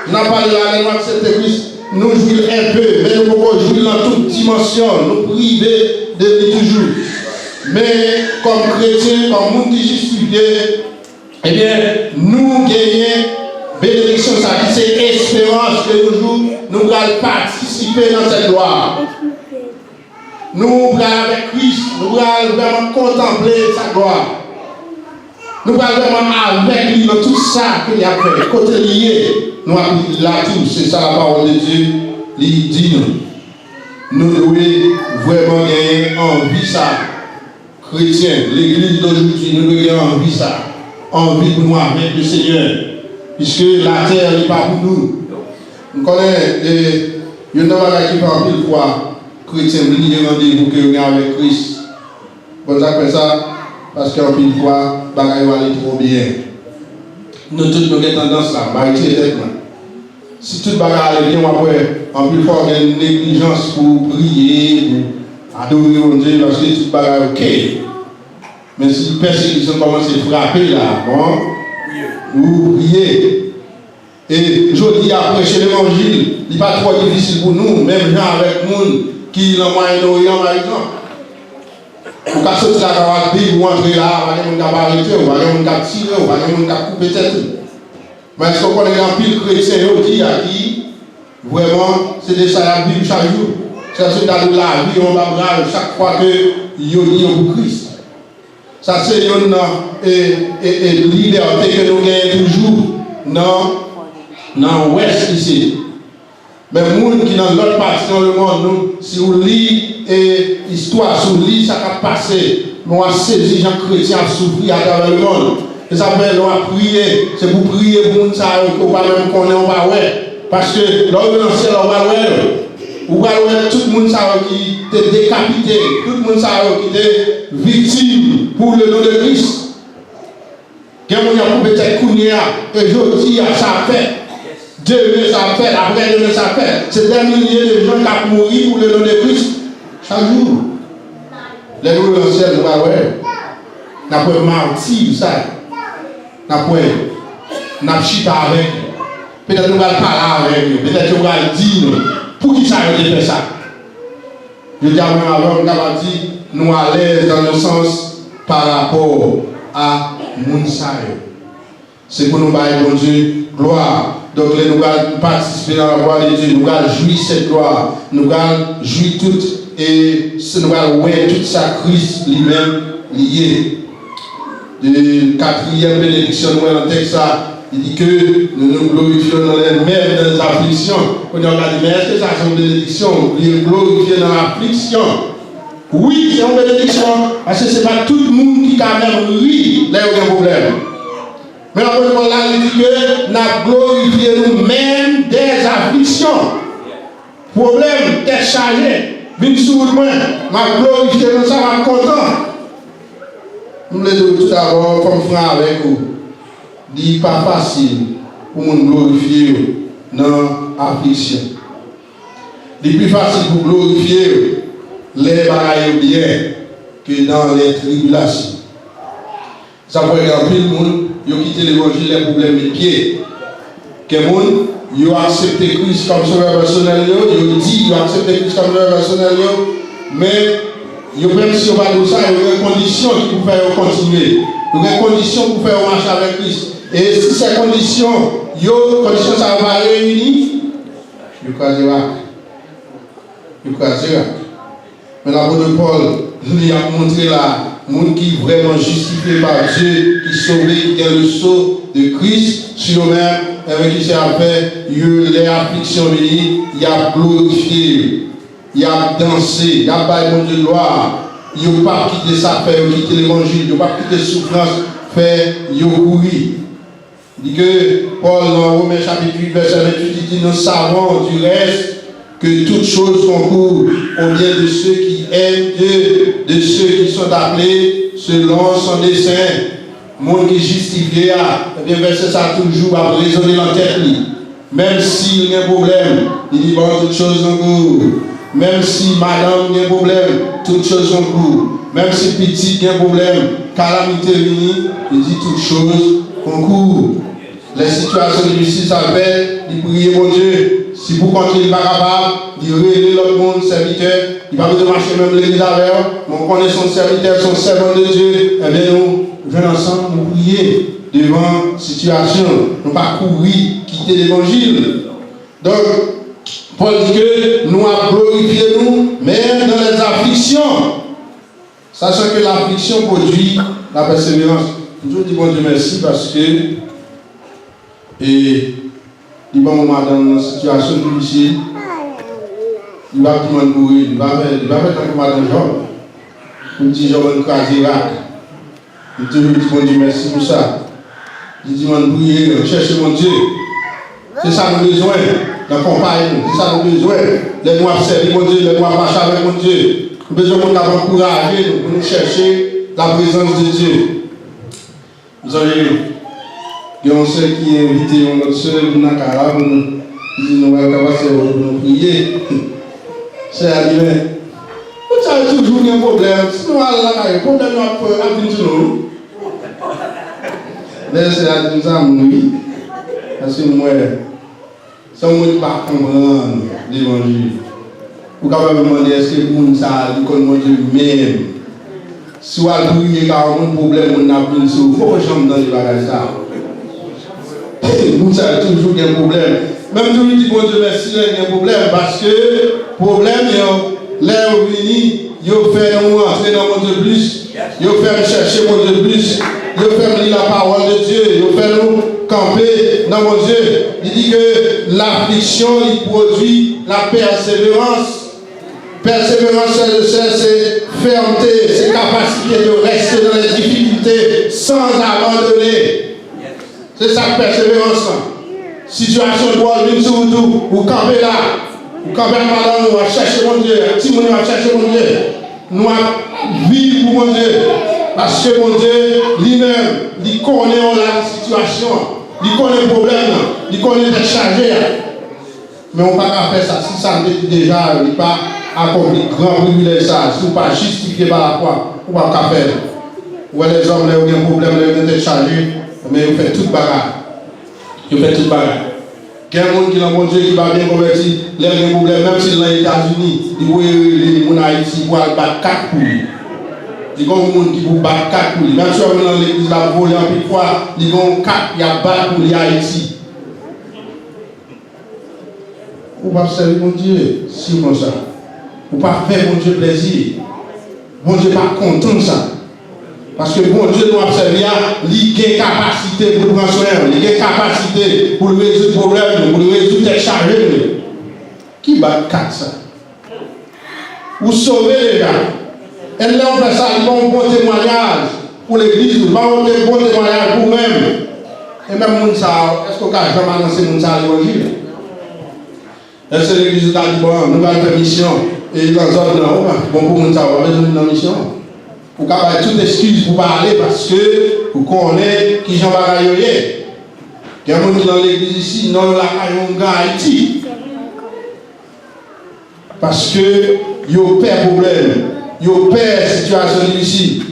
Je n'ai pas de la loi de cet Christ. Nous jouir un peu, mais nous pouvons jouir dans toute dimension, nous priver de lui toujours. Mais comme chrétiens, comme monde qui justifie, eh bien, nous gagnons bénédiction, ça dit c'est espérance que nous allons participer dans cette gloire. Nous allons avec Christ, nous allons vraiment contempler sa gloire. Nous allons vraiment avec lui dans tout ça qu'il a fait, côté lié. Nous avons là tout, c'est ça la parole de Dieu, il dit nous devons vraiment gagner envie ça. Chrétiens, l'église d'aujourd'hui, nous devons gagner envie ça. Envie pour nous avec le Seigneur. Puisque la terre n'est pas pour nous. Nous connaissons, il y a une qui fait en pile fois, chrétiens, nous avons rendez-vous que nous avons avec Christ. Bon, ça fait ça, parce qu'en pile fois, les choses vont aller trop bien. Nous tous nous avons tendance là, exactement. Si tout le bagage est bien, en plus fort, il y a une négligence pour prier, pour adorer mon Dieu, parce que tout le bagage est ok. Mais si les persécutions commencent à frapper là, bon, vous priez. Et je dis à prêcher l'évangile, il n'est pas trop difficile pour nous, même gens avec nous qui sont en Moyen-Orient par exemple. Pour qu'à sortir la caravane, vous entrez là, vous n'avez pas arrêté, vous n'avez pas tiré, vous n'avez pas coupé tête. Mais est-ce qu'on connaît un pile chrétien qui vraiment c'est des ça à vivre chaque jour. C'est dans la vie, on va brave chaque fois que il y a pour Christ. Ça c'est une liberté que nous gagnons toujours dans l'Ouest ici. Mais les gens qui sont dans l'autre partie dans le monde, si vous lisez l'histoire, si vous lisez ça qui a passé, nous avons saisi les gens chrétiens à souffrir à travers le monde. Et ça fait nous à prier, c'est pour prier pour nous, ça, qu'on va même connaître, on va ouais. Parce que là où on est on va ouais. On va ouais tout le monde qui est décapité, tout le monde qui est victime pour le nom de Christ. Quelqu'un qui a coupé tête Kounia, et je dis à ça fait. Demain ça fait, après demain ça fait. C'est des milliers de gens qui ont mouru pour le nom de Christ chaque jour. Les loups dans le ciel, nous va ouais. Nous avons martyr ça. Nous avons chita avec. Peut-être nous allons parler avec. Peut-être nous allons dire pour qui ça a été fait ça. Je dis à moi avant, nous avons dit nous à l'aise dans le sens par rapport à Mounsaï. C'est pour nous bailler bon Dieu gloire. Donc nous allons participer dans la gloire de Dieu, nous allons jouir cette gloire, nous allons jouir tout et nous allons voir tout ça Christ lui-même lié. De quatrième bénédiction, nous dans le texte, il dit que nous nous glorifions même dans les afflictions. On a dit, mais est-ce que ça c'est une bénédiction? Nous glorifier dans l'affliction. Oui, c'est une bénédiction, parce que ce n'est pas tout le monde qui a même ri, là il y a un problème. Mais on dit que nous avons glorifié nous-mêmes des afflictions. Problème, t'es chargé, viens sur le moins, nous glorifié nous, ça va content. Nous les deux tout d'abord, comme frère avec vous, dit pas facile pour nous glorifier dans l'affliction. Il est plus facile pour glorifier les bagailles bien que dans les tribulations. Ça peut être un peu de monde, ils ont quitté l'évangile, les problèmes de pied. Que monde, ils ont accepté Christ comme sauveur personnel, ils ont dit qu'ils ont accepté Christ comme sauveur personnel, mais même si on va de ça, il y a des conditions qui vous faire continuer. Il y a des conditions pour faire marcher avec Christ. Et si ces conditions, ça va réunir, il crase Irak. Il crase Irak. Mais l'apôtre Paul, il a montré là, monde qui est vraiment justifié par Dieu, qui est sauvé, qui a le sceau de Christ sur eux-mêmes, avec qui s'est fait, les afflictions venues, il a glorifié, il a dansé, il a baillé mon Dieu de gloire. Il n'a pas quitté sa paix, il n'a quitté l'évangile, il n'a pas quitté la souffrance, fait, il a couru. Il dit que Paul, dans Romains chapitre 8, verset 28, il dit nous savons du reste que toutes choses concourent au bien de ceux qui aiment Dieu, de ceux qui sont appelés selon son dessein. Monde qui est justifié, eh bien, verset ça toujours à raisonner dans la tête. Même s'il y a un problème, il dit bon, toutes choses concourent. Même si madame a un problème, toutes choses concourent. Même si petit a un problème, calamité vient, il dit toutes choses concourent. Les situations difficiles s'appellent, il prie mon Dieu. Si vous continuez pas capable, il réunit l'autre monde, serviteur, il va vous marcher même l'église avec, on connaît son serviteur, son servant de Dieu, eh bien nous venons ensemble, nous prier devant situation, nous pas courir, quitter l'évangile. Donc, Paul dit que nous avons glorifié nous, même dans les afflictions, sachant que l'affliction produit la persévérance. Je dis bon Dieu merci parce que et il va dans une situation difficile, il va tout le monde courir, il va faire comme madame Job. Il dit Job va craser Irak. Il dit bon Dieu merci pour ça. Il dit mon prier, chercher mon Dieu. C'est ça nos besoins, la compagnie, c'est ça nos besoins. Les noirs servir mon Dieu, les noirs marcher avec mon Dieu. Nous besoin de encourager pour nous chercher la présence de Dieu. Vous avez il y a un seul qui est invité, on a seul, on a carré, il dit nous allons nous prier. C'est à dire, vous avez toujours un problème. Si nous allons là, le problème est à venir nous. Mais c'est à dire ça, oui. Parce que moi, si on ne peut pas comprendre l'évangile, vous pouvez me demander est-ce que vous savez comment Dieu même. Si vous avez un problème, on a besoin de vous, il faut que je me donne les bagages. Vous savez toujours qu'il y a un problème. Même si vous dites bon Dieu merci, il y a un problème parce que le problème, là où vous venez, il fait nous entrer dans mon Dieu plus, il fait chercher mon Dieu plus, il fait lire la parole de Dieu, il fait nous camper dans mon Dieu. Il dit que l'affliction, il produit la persévérance. Persévérance, c'est fermeté, c'est capacité de rester dans les difficultés sans abandonner. C'est ça la persévérance. Situation de voir une sur tout, vous campez là, vous campez là, madame, nous allons chercher mon Dieu, si nous allons chercher mon Dieu, nous allons vivre pour mon Dieu, parce que mon Dieu lui-même, il connaît la situation, il connaît le problème, il connaît les chargés. Mais on ne peut pas faire ça, si ça déjà, il n'est pas accompli grand privilège, ça, si on ne peut pas justifier par la foi, on ne peut pas faire. Ou les hommes, ils ont un problème, ils ont été chargés. Mais vous faites toute bagarre. Vous faites toute bagarre. Il y a un monde qui est mon Dieu qui va bien convertir, les problèmes, même s'il est aux États-Unis, il voit les gens en Haïti pour battre 4 pour lui. Il y a un monde qui vous battre 4 pour lui. Même si on est dans l'église, la volée en plus fois, il y a 4 qui a battu pour les Haïti. Vous ne pouvez pas servir mon Dieu si comme ça. Vous ne pouvez pas faire mon Dieu plaisir. Mon Dieu n'est pas content de ça. Parce que bon Dieu nous a servi, il a capacité pour prendre soin, il a capacité pour résoudre le problème, pour résoudre les charges. Qui bat 4 ça? Vous sauvez les gars. Et là on fait ça, il va un bon témoignage pour l'église, il va un bon témoignage pour vous-même. Et même moun ça, est-ce qu'on a jamais lancé moun ça à l'évangile? Est-ce que l'église a dit bon, nous allons faire mission et dans la zone là, bon pour moun ça, on va besoin d'une mission. Vous avez toute excuse pour parler parce que vous connaissez qui Jean Bagayoye. Il y a des gens qui sont dans l'église ici, non, la Kayonga Haïti. Parce que ils ont peur problème, ils ont peur situation difficile.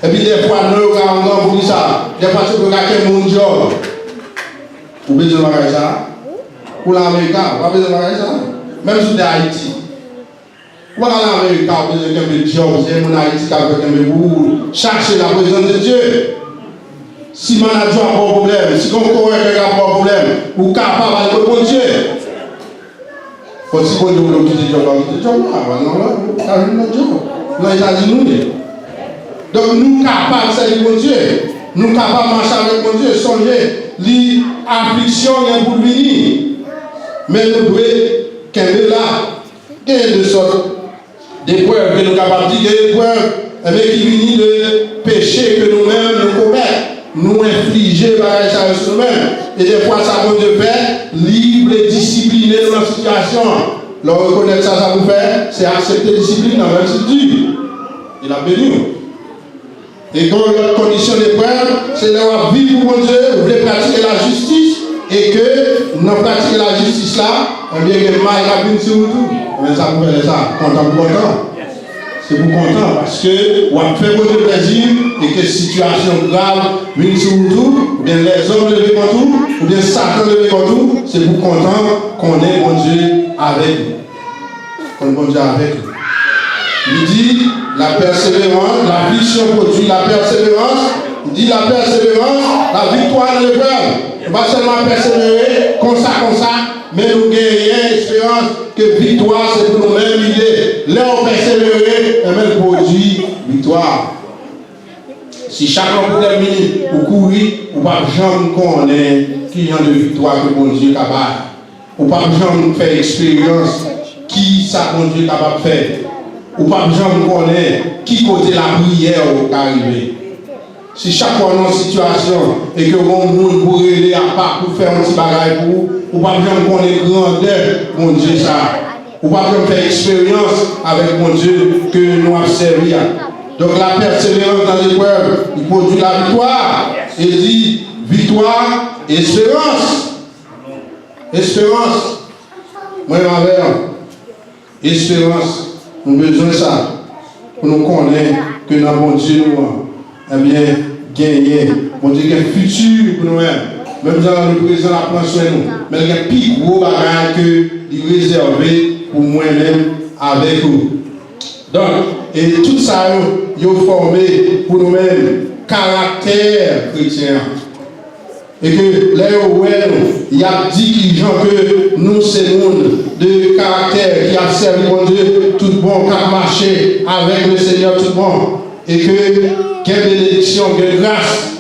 Et puis des fois, nous avons pour ça. Des fois, tu peux gagner mon job. Vous avez besoin de faire ça. Pour l'Amérique, vous avez besoin de faire ça. Même si vous êtes Haïti. Vous allez en Amérique, vous avez besoin de job, vous avez besoin Haïti, vous avez besoin de chercher la présence de Dieu. Si le manager a un problème, si le coworker a un problème, vous êtes capable de répondre Dieu. Quand si on dit quitter le job, dans les États-Unis. Donc nous capables de servir mon Dieu, nous capables de marcher avec mon Dieu, songer, l'affliction est pour venir. Mais nous devons qu'elle là, il y a de sortes d'épreuves que nous sommes capables de dire, des épreuves qui viennent de péché que nous-mêmes nous commettons, nous infliger par nous-mêmes. Et des fois, ça va de faire libre et discipliné dans la situation. Leur reconnaître ça vous fait, c'est accepter la discipline dans même si dur. Il a béni. Et quand notre condition d'épreuve, c'est d'avoir vivre pour mon Dieu, vous voulez pratiquer la justice, et que nous pratiquons la justice là, on vient que mal a bien sur tout. Mais ça vous fait ça, content. C'est pour content, parce que vous avez fait votre plaisir, et que situation grave vient sur tout, ou bien les hommes levés contre tout, ou bien Satan levé contre tout, c'est pour content qu'on ait mon Dieu avec nous. Qu'on ait mon Dieu avec nous. Il dit la persévérance, l'affliction produit la persévérance. Il dit la persévérance, la victoire dans l'épreuve. Pas seulement persévérer comme ça, mais nous gagnons l'espérance que victoire c'est pour nous-mêmes l'idée. Là on persévérer, et même produit victoire. Si chacun peut terminer ou courir, ou pas jamais connaître qui y a de victoire que mon Dieu est capable. Ou pas jamais faire expérience qui ça mon Dieu est capable de faire. Ou pas jamais connaître qui côté la prière est arrivé. Si chaque fois dans une situation et que mon monde pourrait aller à part pour faire un petit bagage pour vous, ou pas jamais connaître grandeur, mon Dieu ça. Ou pas jamais faire expérience avec mon Dieu que nous avons servi. Donc la persévérance dans l'épreuve, il produit la victoire. Il dit victoire, espérance. Espérance. Moi, ma mère, espérance. Nous avons besoin de ça. Pour nous connaître que dans mon Dieu, nous, eh bien, gagner. Mon Dieu, il y a un futur pour nous-mêmes. Même dans le présent, la prend soin de nous. Mais il y a un plus gros bagage que il est réservé pour moi-même avec vous. Donc, et tout ça, il est formé pour nous-mêmes caractère chrétien. Et que là, il y a 10 gens que nous, c'est le monde de caractère qui a servi mon Dieu, tout bon, qui a marché avec le Seigneur, tout bon. Et que, quelle bénédiction, quelle grâce,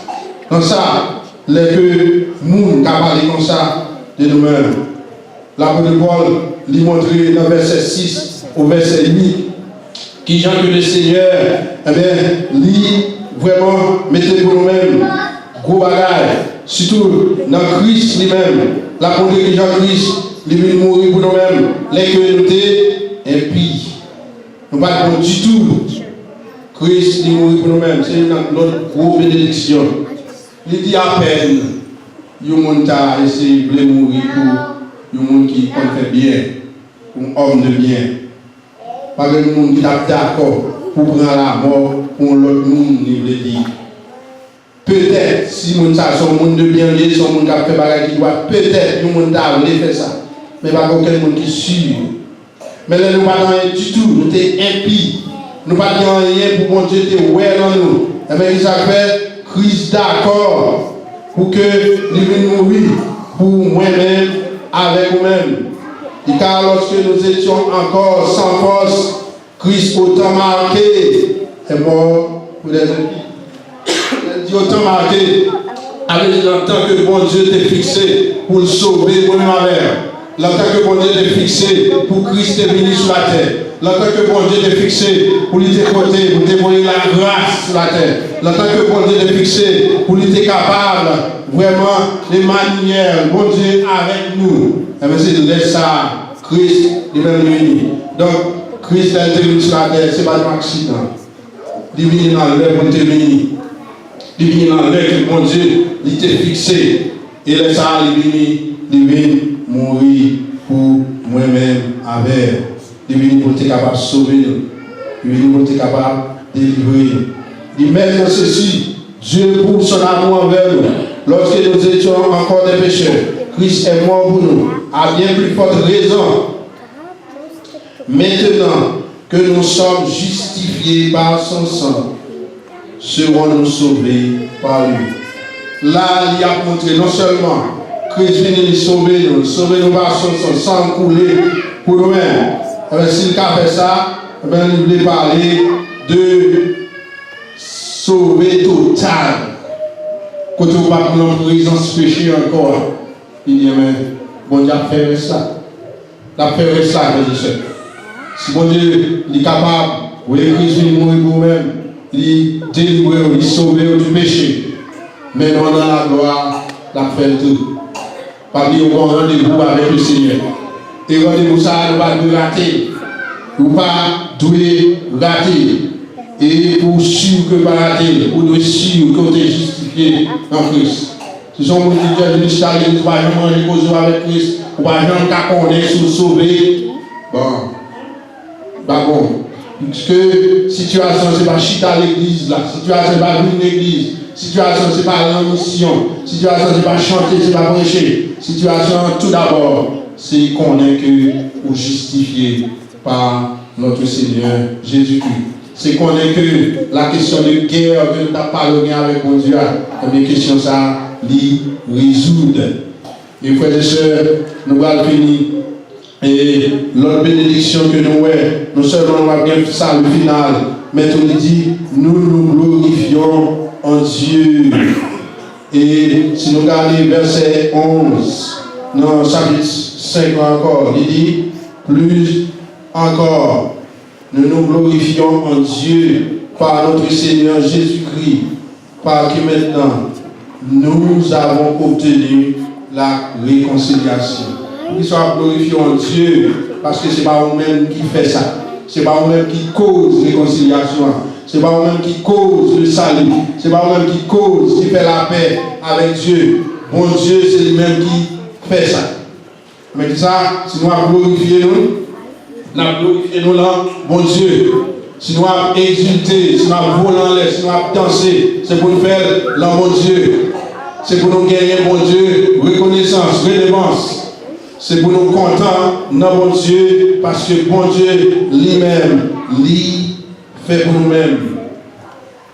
dans ça, les que nous, qui a parlé comme ça de nous-mêmes. L'apôtre Paul lui montre dans le verset 6 au verset 8, qui gens que le Seigneur, eh bien, lui, vraiment, mettez pour nous-mêmes, gros bagage. Surtout dans Christ lui-même, l'apôtre Jean-Christ, lui vient mourir pour nous-mêmes, les que nous sommes impies. Nous ne pas bon du tout. Christ lui mourir pour nous-mêmes, c'est notre grosse bénédiction. Il dit à peine, il y a un monde qui a essayé de mourir pour un monde qui fait bien, pour un homme de bien. Pas que le monde qui est d'accord pour prendre la mort pour l'autre monde, il veut dire. Peut-être, si mon ça son monde de bien, son monde qui a fait bagarre qui doit, peut-être, le monde a voulu faire ça. Mais pas aucun monde qui est sûr. Mais là, nous ne pas dans rien du tout, nous sommes impies. Nous ne pas dans rien pour mon Dieu te ouais dans nous. Et bien, ça fait Christ d'accord pour que nous venions mourir pour moi-même, avec nous-mêmes. Et car lorsque nous étions encore sans force, Christ autant marqué est mort pour les impies. Il dit autant marqué, avec l'entend que bon Dieu t'est fixé pour le sauver, mon mère. L'entend que bon Dieu t'est fixé pour Christ est venu sur la terre. L'entend que bon Dieu t'est fixé pour lui t'écouter, pour t'évoyer la grâce sur la terre. L'entend que bon Dieu t'est fixé pour lui t'être capable, vraiment, les manières, bon Dieu avec nous. Et bien c'est de ça, Christ est venu. Donc, Christ est venu sur la terre, ce n'est pas un accident. Il est venu dans l'heure pour te venir. Il vient dans l'heure que mon Dieu il t'est fixé. Et là, ça, il vient mourir pour moi-même avec. Il vient pour être capable de sauver nous. Il vient pour être capable de délivrer. Il met dans ceci, Dieu pour son amour envers nous. Lorsque nous étions encore des pécheurs, Christ est mort pour nous. À bien plus forte raison. Maintenant que nous sommes justifiés par son sang, serons-nous sauvés par lui. Là, il a montré non seulement Christ vient nous sauver par son sang, sans couler pour nous-mêmes. S'il a fait ça, il voulait parler de sauver total. Quand on va prendre en présence péché encore, il dit, mais bon Dieu a fait ça. Il a fait ça, mes frères. Si bon Dieu est capable, vous avez Christ mourir pour vous-même, il délivre, il sauve du péché. Mais non, dans la gloire, il a fait tout. Pas dire qu'on rendez-vous avec le Seigneur. Et rendez-vous ça, nous ne pas rater. Nous ne pas rater. Et pour sûr que pas rater, pour nous sûr que vous êtes justifié en Christ. Ce sont les gens qui disent que vous ne pouvez pas manger avec Christ, vous ne pouvez pas connaître si vous sauvez. Bon. Parce que situation, ce n'est pas chita à l'église là. Situation, ce n'est pas venir à l'église. Situation, ce n'est pas la mission. Situation, ce n'est pas chanter, ce n'est pas prêcher. Situation, tout d'abord, c'est qu'on est que vous justifié par notre Seigneur Jésus-Christ. C'est qu'on est que la question de guerre que nous avons parlé avec mon Dieu, la question ça, l'y résoudre. Et frères et sœurs, nous allons finir. Et l'autre bénédiction que nous avons, non seulement nous avons bien ça le final, mais tout dit, nous nous glorifions en Dieu. Et si nous regardons verset 11, dans chapitre 5 encore, il dit, plus encore, nous nous glorifions en Dieu par notre Seigneur Jésus-Christ, par qui maintenant nous avons obtenu la réconciliation. Nous soyons glorifiés en Dieu, parce que ce n'est pas vous-même qui fait ça. Ce n'est pas vous-même qui cause la réconciliation. Ce n'est pas vous-même qui cause le salut. Ce n'est pas vous-même qui cause, qui fait la paix avec Dieu. Bon Dieu, c'est lui-même qui fait ça. Mais ça, si nous avons glorifié nous avons glorifié nous là, bon Dieu. Si nous avons exulté, si nous avons volé en l'air, si nous avons dansé, c'est pour nous faire là, bon Dieu. C'est pour nous gagner, bon Dieu, reconnaissance, redevance. C'est pour nous contents, non, bon Dieu, parce que bon Dieu lui-même, lui fait pour nous-mêmes.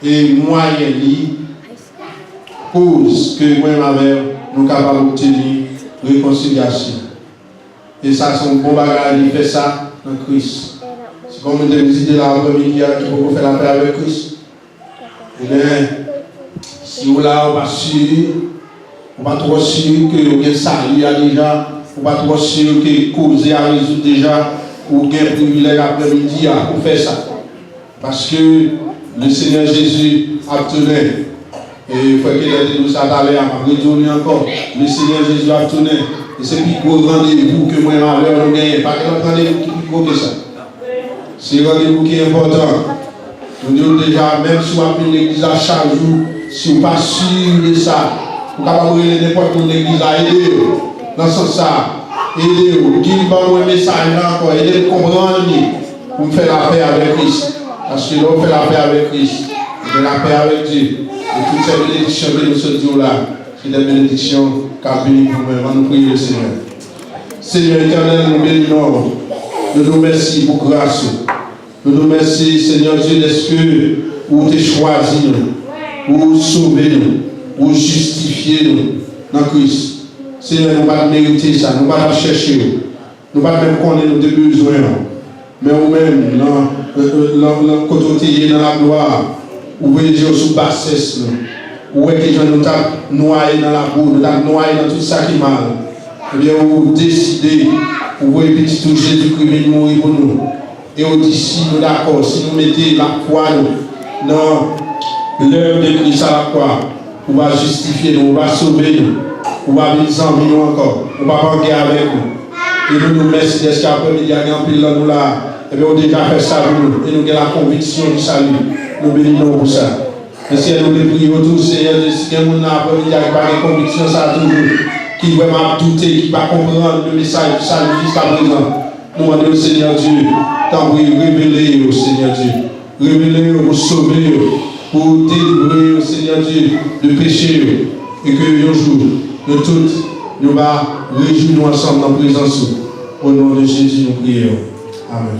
Et moyen lui cause que moi-même, nous sommes capables d'obtenir réconciliation. Et ça, c'est un bon bagage, il fait ça en Christ. C'est comme une visite là après-midi qui peut faire la paix avec Christ. Et bien, si vous là, on va sûr, on va trop sûr que vous avez sali déjà. Ou pas trop sûr que causer à résoudre déjà ou gain privilège après-midi pour faire ça. Parce que le Seigneur Jésus a tenu. Et il faut qu'il ait dit ça d'aller à retourner encore. Le Seigneur Jésus a tenu. Et c'est plus gros rendez-vous que moi malheur nous gagnons. Pas que rendez-vous qui est plus gros que ça. C'est un rendez-vous qui est important. Nous disons déjà, même si on appelle l'église à chaque jour, si on n'est pas sûr de ça, on ne peut pas mourir n'importe où l'église à aider. Dans ce sens, aidez-vous, qu'il va un message là encore, aidez-vous à comprendre pour me faire la paix avec Christ. Parce que l'on fait la paix avec Christ, on fait la paix avec Dieu. Et toutes ces bénédictions que nous ce jour-là, c'est des bénédictions qu'a béni pour nous. Nous prions le Seigneur. Seigneur éternel, nous bénissons. Nous nous remercions pour grâce. Nous nous remercions, Seigneur Dieu, d'est-ce que vous t'es choisi nous, pour sauver nous, pour justifier nous dans Christ. Seigneur, nous ne pouvons pas mériter ça, nous ne pouvons pas chercher, nous ne pouvons pas même connaître nos besoins. Mais nous-mêmes, quand on est dans la gloire, vous voyez Dieu sous bassesse, vous voyez que nous sommes noyés dans la boue, nous sommes noyés dans tout ça qui est mal. Eh bien, vous décidez, vous voyez petit tout Jésus-Christ mourir pour nous. Et on dit si nous d'accord, si nous mettons la foi dans l'œuvre de Christ à la croix, on va justifier nous, on va sauver nous. On va venir sans nous encore. On va pas en guerre avec nous. Et nous nous remercions d'être qu'après-midi, il y a un pile là, nous là. Et bien, on a déjà fait ça pour nous. Et nous avons la conviction du salut. Nous bénissons pour ça. Et si nous les prions tous, Seigneur, si quelqu'un après-midi, il n'y a pas de conviction, ça toujours. Qui vraiment douter, qui va comprendre le message du salut jusqu'à présent. Nous demandons au Seigneur Dieu, tant révéler au Seigneur Dieu. Révéler pour sauver, pour délivrer au Seigneur Dieu de péché. Et que un jour, de toutes, nous allons réjouir ensemble dans la présence. Au nom de Jésus, nous prions. Amen.